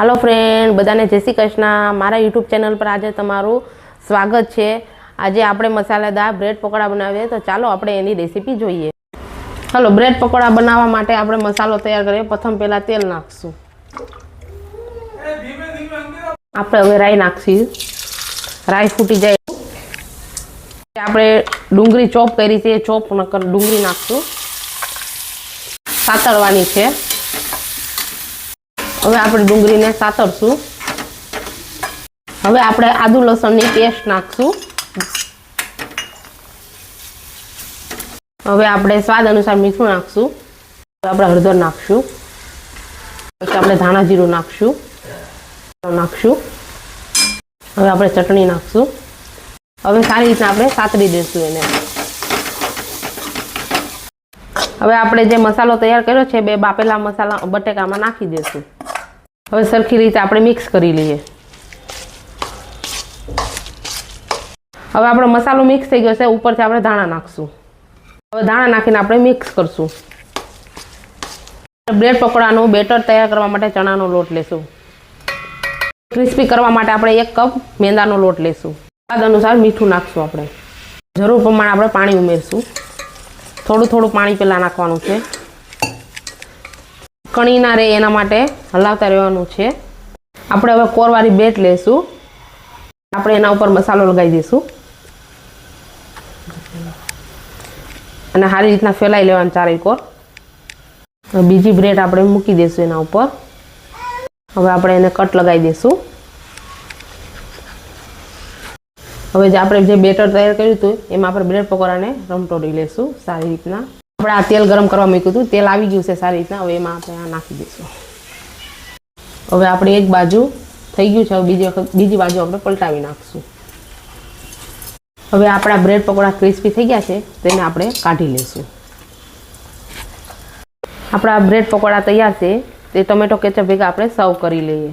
Hello friend, बधाने जय श्री कृष्ण। मारा यूट्यूब चैनल पर आज तमारू स्वागत है। आज आपणे मसालेदार ब्रेड पकोड़ा बनावीए, तो चलो आपणे एनी रेसिपी जोईए। चलो ब्रेड पकोड़ा बनावा माटे आपणे मसालो तैयार करीए। प्रथम पहेला तेल नाखशुं। आपणे हवे राई नाखशी। राई फूटी जाए आपणे डુંગળી चॉप करी छे, चॉप नकर डુંગળી नाखशुं। सातळवानी छे। हवे आपणे डુંગળીને સાતળશું। હવે આપણે આદુ લસણની પેસ્ટ નાખશું। હવે આપણે સ્વાદ અનુસાર મીઠું નાખશું। આપણે હળદર નાખશું। પછી આપણે ધાણા જીરું નાખશું। હવે આપણે ચટણી નાખશું। હવે સારી રીતના આપણે સાતળી દઈશું એને। હવે આપણે જે મસાલો તૈયાર કર્યો છે બે બાફેલા મસાલા બટેકામાં નાખી દઈશું। હવે સરખી રીતે આપણે મિક્સ કરી લઈએ। હવે આપણો મસાલો મિક્સ થઈ ગયો છે। ઉપરથી આપણે ધાણા નાખશું। હવે ધાણા નાખીને આપણે મિક્સ કરશું। બ્રેડ પકોડાનું બેટર તૈયાર કરવા માટે ચણાનો લોટ લેશું। ક્રિસ્પી કરવા માટે આપણે 1 કપ મેંદાનો લોટ લેશું। સ્વાદ અનુસાર મીઠું નાખશું। આપણે જરૂર પ્રમાણે આપણે પાણી ઉમેરશું। થોડું થોડું પાણી પહેલાં નાખવાનું છે। કણી ના રહે એના માટે હલાવતા રહેવાનું છે। આપણે હવે કોરવાળી બ્રેડ લેશું। આપણે એના ઉપર મસાલો લગાવી દઈશું અને સારી રીતના ફેલાઈ લેવાનું ચારે કોર। બીજી બ્રેડ આપણે મૂકી દઈશું એના ઉપર। હવે આપણે એને કટ લગાવી દઈશું। હવે જે આપણે જે બેટર તૈયાર કર્યું હતું એમાં આપણે બ્રેડ પકોડાને રમતોડી લેશું સારી રીતના। આપણે આ તેલ ગરમ કરવા મૂક્યું હતું, તેલ આવી ગયું છે સારી રીતના। હવે એમાં આપણે આ નાખી દઈશું। હવે આપણે એક બાજુ થઈ ગયું છે, હવે બીજી બાજુ આપણે પલટાવી નાખશું। હવે આપણા બ્રેડ પકોડા ક્રિસ્પી થઈ ગયા છે, તેને આપણે કાઢી લઈશું। આપણા બ્રેડ પકોડા તૈયાર છે, તે ટમેટો કેચઅપ ભેગા આપણે સર્વ કરી લઈએ।